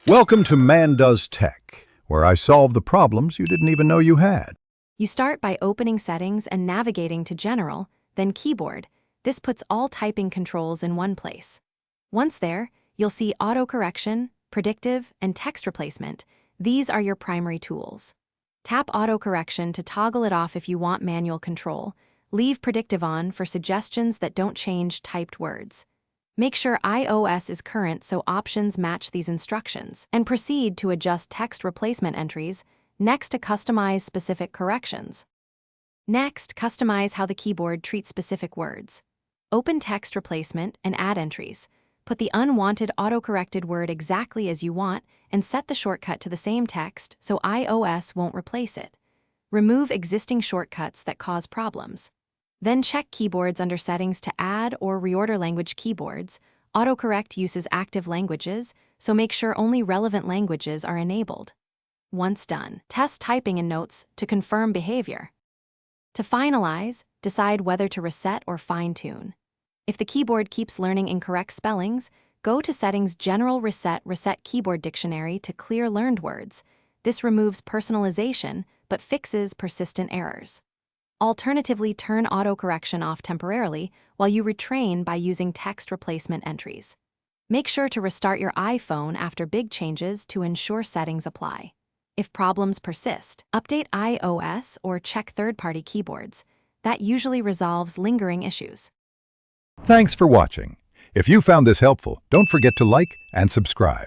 Welcome to Man Does Tech, where I solve the problems you didn't even know you had. You start by opening Settings and navigating to General, then Keyboard. This puts all typing controls in one place. Once there, you'll see Autocorrection, Predictive, and Text Replacement. These are your primary tools. Tap Autocorrection to toggle it off if you want manual control. Leave Predictive on for suggestions that don't change typed words. Make sure iOS is current so options match these instructions, and proceed to adjust text replacement entries, next to customize specific corrections. Next, customize how the keyboard treats specific words. Open text replacement and add entries. Put the unwanted autocorrected word exactly as you want and set the shortcut to the same text so iOS won't replace it. Remove existing shortcuts that cause problems. Then check Keyboards under Settings to add or reorder language keyboards. Autocorrect uses active languages, so make sure only relevant languages are enabled. Once done, test typing in Notes to confirm behavior. To finalize, decide whether to reset or fine-tune. If the keyboard keeps learning incorrect spellings, go to Settings General Reset Keyboard Dictionary to clear learned words. This removes personalization, but fixes persistent errors. Alternatively, turn autocorrection off temporarily while you retrain by using text replacement entries. Make sure to restart your iPhone after big changes to ensure settings apply. If problems persist, update iOS or check third-party keyboards. That usually resolves lingering issues. Thanks for watching. If you found this helpful, don't forget to like and subscribe.